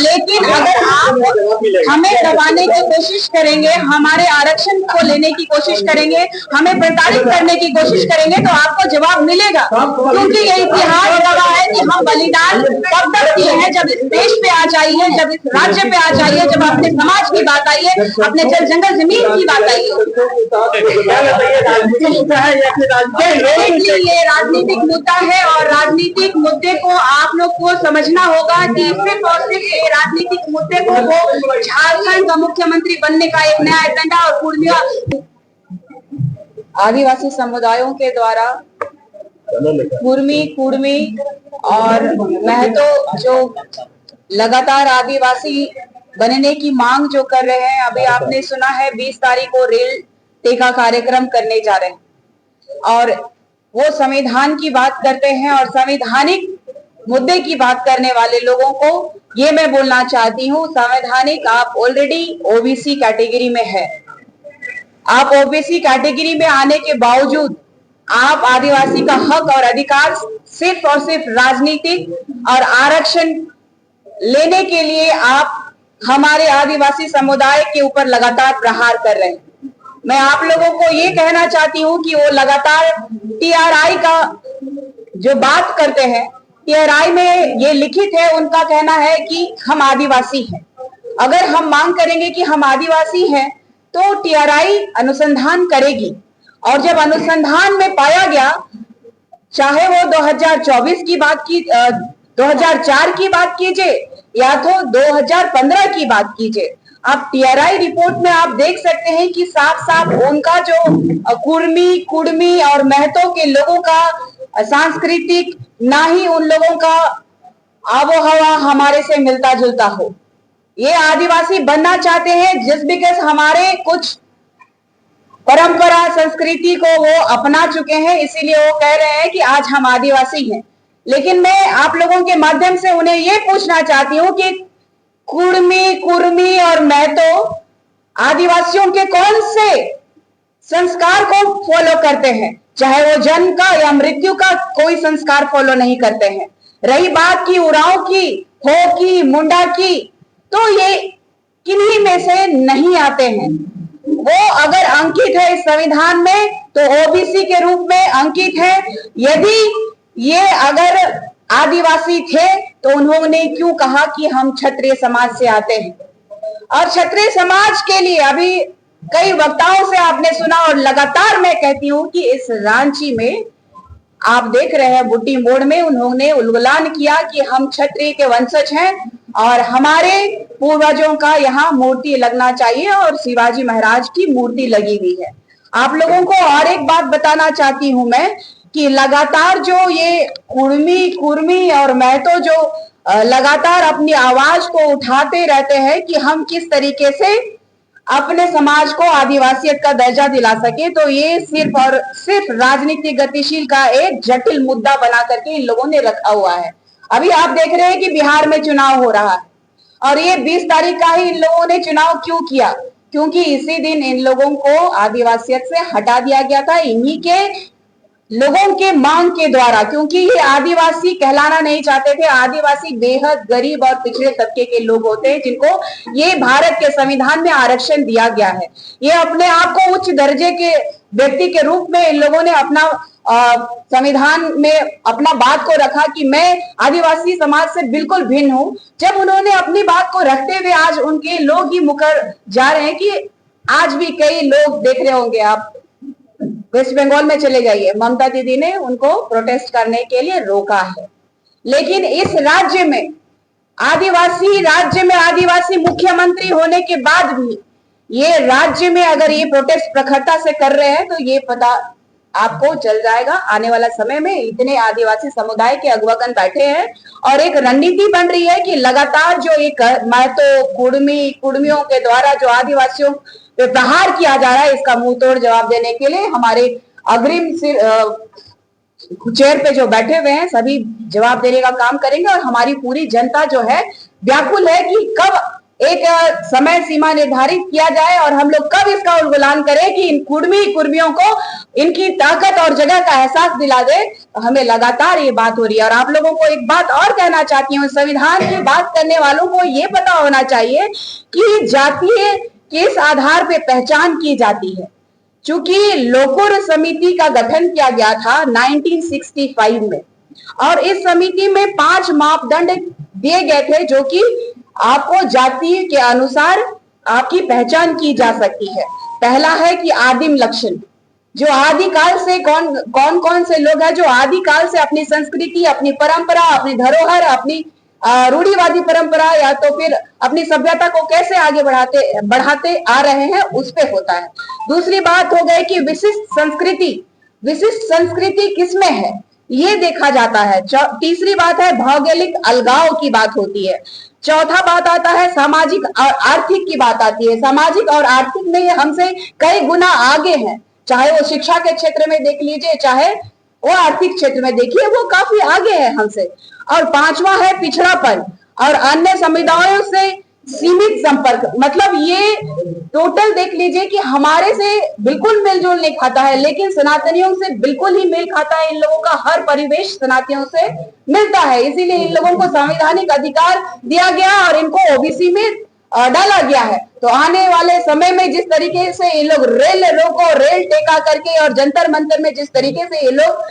लेकिन अगर आप हमें दबाने की कोशिश करेंगे, हमारे आरक्षण को लेने की कोशिश करेंगे, हमें प्रताड़ित करने की कोशिश करेंगे तो आपको जवाब मिलेगा, क्योंकि ये इतिहास गवाह है कि हम बलिदान तब तक किए हैं जब इस देश पे आ जाइए, जब इस राज्य पे आ जाइए, जब अपने समाज की बात आई है, अपने जल जंगल जमीन की बात आई है। ये राजनीतिक मुद्दा है और राजनीतिक मुद्दे को आप लोग को समझना होगा कि सिर्फ और सिर्फ ये राजनीतिक मुद्दे को वो झारखंड का मुख्यमंत्री बनने का एक नया एजेंडा और पूर्णिया आदिवासी समुदायों के द्वारा कुर्मी, कुर्मी और महतो जो लगातार आदिवासी बनने की मांग जो कर रहे हैं, अभी आपने सुना है 20 तारीख को रेल टेका कार्यक्रम करने जा रहे हैं और वो संविधान की बात करते हैं और संवैधानिक मुद्दे की बात करने वाले लोगों को ये मैं बोलना चाहती हूँ, संवैधानिक आप ऑलरेडी ओबीसी कैटेगरी में है। आप ओबीसी कैटेगरी में आने के बावजूद आप आदिवासी का हक और अधिकार सिर्फ और सिर्फ राजनीतिक और आरक्षण लेने के लिए आप हमारे आदिवासी समुदाय के ऊपर लगातार प्रहार कर रहे हैं। मैं आप लोगों को ये कहना चाहती हूँ कि वो लगातार टीआरआई का जो बात करते हैं, टीआरआई में ये लिखित है, उनका कहना है कि हम आदिवासी हैं। अगर हम मांग करेंगे कि हम आदिवासी हैं तो टीआरआई अनुसंधान करेगी और जब अनुसंधान में पाया गया, चाहे वो 2024 की बात की 2004 की बात कीजिए या तो 2015 की बात कीजिए, आप टीआरआई रिपोर्ट में आप देख सकते हैं कि साफ साफ उनका जो कुर्मी, कुर्मी और महतो के लोगों का सांस्कृतिक, ना ही उन लोगों का आबोहवा हमारे से मिलता जुलता हो। ये आदिवासी बनना चाहते हैं जस्ट बिकॉज हमारे कुछ परंपरा संस्कृति को वो अपना चुके हैं, इसीलिए वो कह रहे हैं कि आज हम आदिवासी हैं। लेकिन मैं आप लोगों के माध्यम से उन्हें ये पूछना चाहती हूँ कि कुर्मी, कुर्मी और महतो आदिवासियों के कौन से संस्कार को फॉलो करते हैं? चाहे वो जन्म का या मृत्यु का कोई संस्कार फॉलो नहीं करते हैं। रही बात की उरांव की, हो की, मुंडा की, तो ये किन्हीं में से नहीं आते हैं। वो अगर अंकित है इस संविधान में तो ओबीसी के रूप में अंकित है। यदि ये अगर आदिवासी थे तो उन्होंने क्यों कहा कि हम क्षत्रिय समाज से आते हैं? और क्षत्रिय समाज के लिए अभी कई वक्ताओं से आपने सुना और लगातार मैं कहती हूं कि इस रांची में आप देख रहे हैं बुट्टी मोड़ में उन्होंने उल्लान किया कि हम क्षत्रिय के वंशज हैं और हमारे पूर्वजों का यहाँ मूर्ति लगना चाहिए और शिवाजी महाराज की मूर्ति लगी हुई है। आप लोगों को और एक बात बताना चाहती हूं मैं कि लगातार जो ये कुर्मी, कुर्मी और महतो जो लगातार अपनी आवाज को उठाते रहते हैं कि हम किस तरीके से अपने समाज को आदिवासियत का दर्जा दिला सके, तो ये सिर्फ और सिर्फ राजनीतिक गतिशील का एक जटिल मुद्दा बना करके इन लोगों ने रखा हुआ है। अभी आप देख रहे हैं कि बिहार में चुनाव हो रहा है और ये 20 तारीख का ही इन लोगों ने चुनाव क्यों किया? क्योंकि इसी दिन इन लोगों को आदिवासियत से हटा दिया गया था, इन्हीं के लोगों के मांग के द्वारा, क्योंकि ये आदिवासी कहलाना नहीं चाहते थे। आदिवासी बेहद गरीब और पिछड़े तबके के लोग होते हैं जिनको ये भारत के संविधान में आरक्षण दिया गया है। ये अपने आप को उच्च दर्जे के व्यक्ति के रूप में इन लोगों ने अपना संविधान में अपना बात को रखा कि मैं आदिवासी समाज से बिल्कुल भिन्न हूं। जब उन्होंने अपनी बात को रखते हुए आज उनके लोग ही मुकर जा रहे हैं कि आज भी कई लोग देख रहे होंगे, आप वेस्ट बंगाल में चले जाइए, ममता दीदी ने उनको प्रोटेस्ट करने के लिए रोका है। लेकिन इस राज्य में आदिवासी मुख्यमंत्री होने के बाद भी ये राज्य में अगर ये प्रोटेस्ट प्रखरता से कर रहे हैं तो ये पता आपको चल जाएगा आने वाला समय में। इतने आदिवासी समुदाय के अगवागन बैठे हैं और एक रणनीति बन रही है कि लगातार जो एक महतो, कुर्मी, कुर्मियों के द्वारा जो आदिवासियों पे प्रहार किया जा रहा है, इसका मुंह तोड़ जवाब देने के लिए हमारे अग्रिम चेयर पे जो बैठे हुए हैं सभी जवाब देने का काम करेंगे और हमारी पूरी जनता जो है व्याकुल है कि कब एक समय सीमा निर्धारित किया जाए और हम लोग कब इसका उल्लंघन करें कि इन कुर्मियों को इनकी ताकत और जगह का एहसास दिला दे। हमें लगातार ये बात हो रही है। और आप लोगों को एक बात और कहना चाहती हूँ, संविधान की बात करने वालों को ये पता होना चाहिए कि जातीय किस आधार पे पहचान की जाती है। चूंकि लोकुर समिति का गठन किया गया था 1965 में, और इस समिति में 5 मापदंड दिए गए थे जो कि आपको जाति के अनुसार आपकी पहचान की जा सकती है। पहला है कि आदिम लक्षण, जो आदिकाल से कौन से लोग हैं जो आदिकाल से अपनी संस्कृति, अपनी परंपरा, अपनी धरोहर, अपनी रूढ़िवादी परंपरा या तो फिर अपनी सभ्यता को कैसे आगे बढ़ाते आ रहे हैं, उस पे होता है। दूसरी बात हो गई कि विशिष्ट संस्कृति किसमें है, ये देखा जाता है। तीसरी बात है भौगोलिक अलगाव की बात होती है। चौथा बात आता है सामाजिक और आर्थिक की बात आती है। सामाजिक और आर्थिक में हमसे कई गुना आगे हैं, चाहे वो शिक्षा के क्षेत्र में देख लीजिए, चाहे वो आर्थिक क्षेत्र में देखिए, वो काफी आगे है हमसे। और पांचवा है पिछड़ापन और अन्य समुदायों से सीमित संपर्क। मतलब ये टोटल देख लीजिए कि हमारे से बिल्कुल मेलजोल नहीं खाता है, लेकिन सनातनियों से बिल्कुल ही मेल खाता है। इन लोगों का हर परिवेश सनातनियों से मिलता है, इसीलिए इन लोगों को संवैधानिक अधिकार दिया गया और इनको ओबीसी में डाला गया है। तो आने वाले समय में जिस तरीके से ये लोग रेल रोको, रेल टेका करके और जंतर मंतर में जिस तरीके से ये लोग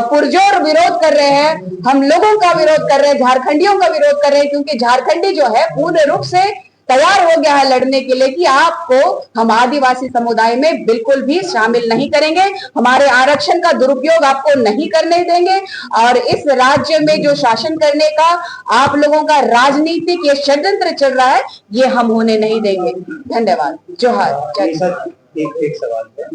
पुरजोर विरोध कर रहे हैं, हम लोगों का विरोध कर रहे हैं, झारखंडियों का विरोध कर रहे हैं, क्योंकि झारखंडी जो है पूर्ण रूप से तैयार हो गया है लड़ने के लिए कि आपको हम आदिवासी समुदाय में बिल्कुल भी शामिल नहीं करेंगे, हमारे आरक्षण का दुरुपयोग आपको नहीं करने देंगे, और इस राज्य में जो शासन करने का आप लोगों का राजनीतिक ये षड्यंत्र चल रहा है, ये हम होने नहीं देंगे। धन्यवाद। जोहार। एक सवाल है,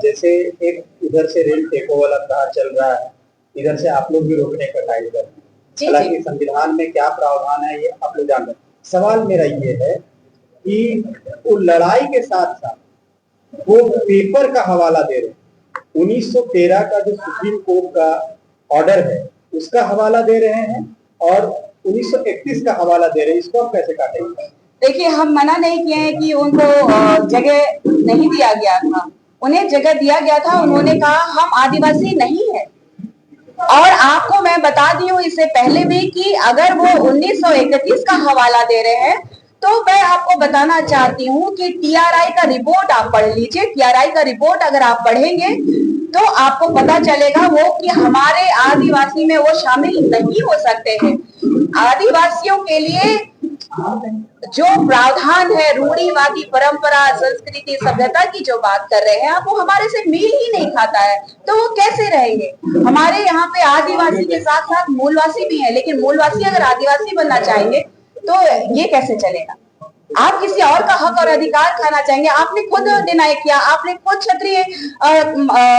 जैसे एक इधर से रेल टेको वाला कहा चल रहा है, इधर से आप लोग भी रोकने का ट्राई कर रहे हैं, हालांकि संविधान में क्या प्रावधान है ये आप लोग जान रहे हैं। सवाल मेरा ये है कि वो लड़ाई के साथ साथ वो पेपर का हवाला दे रहे हैं, 1913 का जो सुप्रीम कोर्ट का ऑर्डर है उसका हवाला दे रहे हैं और 1931 का हवाला दे रहे हैं, इसको आप कैसे काटेंगे? देखिए, हम मना नहीं किए हैं कि उनको जगह नहीं दिया गया था, उन्हें जगह दिया गया था। उन्होंने कहा हम आदिवासी नहीं है। और आपको मैं बता दी हूँ इससे पहले भी कि अगर वो 1931 का हवाला दे रहे हैं तो मैं आपको बताना चाहती हूँ कि टीआरआई का रिपोर्ट आप पढ़ लीजिए। टीआरआई का रिपोर्ट अगर आप पढ़ेंगे तो आपको पता चलेगा वो कि हमारे आदिवासी में वो शामिल नहीं हो सकते हैं। आदिवासियों के लिए जो प्रावधान है, रूढ़िवादी परंपरा, संस्कृति, सभ्यता की जो बात कर रहे हैं आप, वो हमारे से मेल ही नहीं खाता है, तो वो कैसे रहेंगे? हमारे यहाँ पे आदिवासी के साथ साथ मूलवासी भी है, लेकिन मूलवासी अगर आदिवासी बनना चाहेंगे तो ये कैसे चलेगा? आप किसी और का हक और अधिकार खाना चाहेंगे? आपने खुद डिनाई किया, आपने खुद क्षत्रिय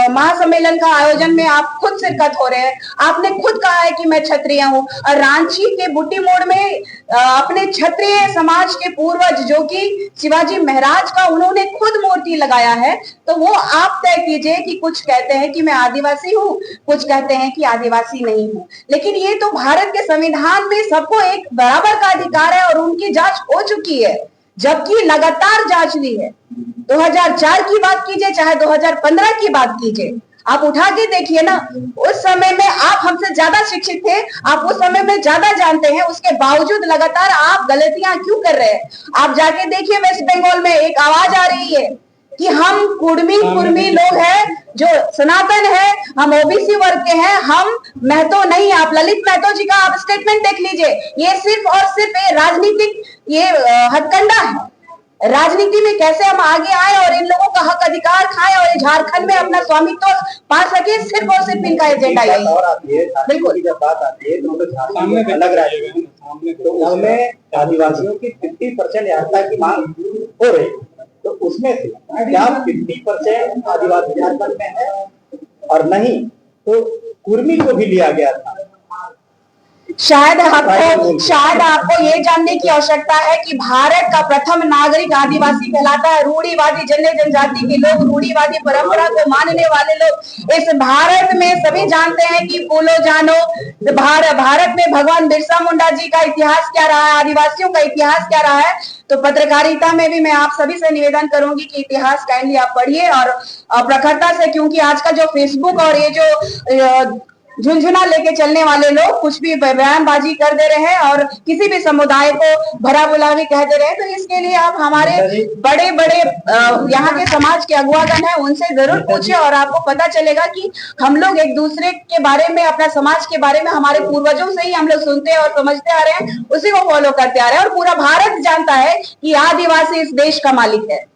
महासम्मेलन का आयोजन में आप खुद शिरकत हो रहे हैं, आपने खुद कहा है कि मैं क्षत्रिय हूँ। और रांची के बुट्टी मोड़ में अपने क्षत्रिय समाज के पूर्वज जो कि शिवाजी महाराज का, उन्होंने खुद मूर्ति लगाया है। तो वो आप तय कीजिए कि कुछ कहते हैं कि मैं आदिवासी हूँ, कुछ कहते हैं कि आदिवासी नहीं हूँ, लेकिन ये तो भारत के संविधान में सबको एक बराबर का अधिकार है और उनकी जांच हो चुकी है, जबकि लगातार जांच हुई है। 2004 की बात कीजिए चाहे 2015 की बात कीजिए, आप उठा के देखिए ना, उस समय में आप हमसे ज्यादा शिक्षित थे, आप उस समय में ज्यादा जानते हैं, उसके बावजूद लगातार आप गलतियां क्यों कर रहे हैं? आप जाके देखिए वेस्ट बंगाल में एक आवाज आ रही है कि हम कुर्मी लोग हैं जो सनातन है, हम ओबीसी वर्ग के हैं, हम महतो नहीं है। आप ललित महतो जी का आप स्टेटमेंट देख लीजिए, ये सिर्फ और सिर्फ राजनीतिक ये हथकंडा है। राजनीति में कैसे हम आगे आए और इन लोगों का हक अधिकार खाएं और झारखंड में अपना स्वामित्व पा सके, सिर्फ और सिर्फ इनका एजेंडा यही है। बिल्कुल, जब बात आती है तो झारखंड में अलग राज्य में तो उसमें आदिवासियों की 50% यात्रा की मांग हो रही, तो उसमें से क्या 50% आदिवासी झारखंड में है और नहीं तो कुर्मी को भी लिया गया था, शायद आपको ये जानने की आवश्यकता है कि भारत का प्रथम नागरिक आदिवासी कहलाता है। रूढ़िवादी जनजाति के लोग, रूढ़िवादी परंपरा को मानने वाले लोग इस भारत में सभी जानते हैं कि बोलो जानो भारत में भगवान बिरसा मुंडा जी का इतिहास क्या रहा है, आदिवासियों का इतिहास क्या रहा है। तो पत्रकारिता में भी मैं आप सभी से निवेदन करूंगी कि इतिहास काइंडली आप पढ़िए और प्रखरता से, क्योंकि आज का जो फेसबुक और ये जो झुंझुना लेके चलने वाले लोग कुछ भी बयानबाजी कर दे रहे हैं और किसी भी समुदाय को भला बुरा भी कह दे रहे हैं। तो इसके लिए आप हमारे बड़े बड़े यहाँ के समाज के अगुवागण हैं, उनसे जरूर पूछे और आपको पता चलेगा कि हम लोग एक दूसरे के बारे में, अपना समाज के बारे में हमारे पूर्वजों से ही हम लोग सुनते हैं और समझते आ रहे हैं, उसी को फॉलो करते आ रहे हैं और पूरा भारत जानता है कि आदिवासी इस देश का मालिक है।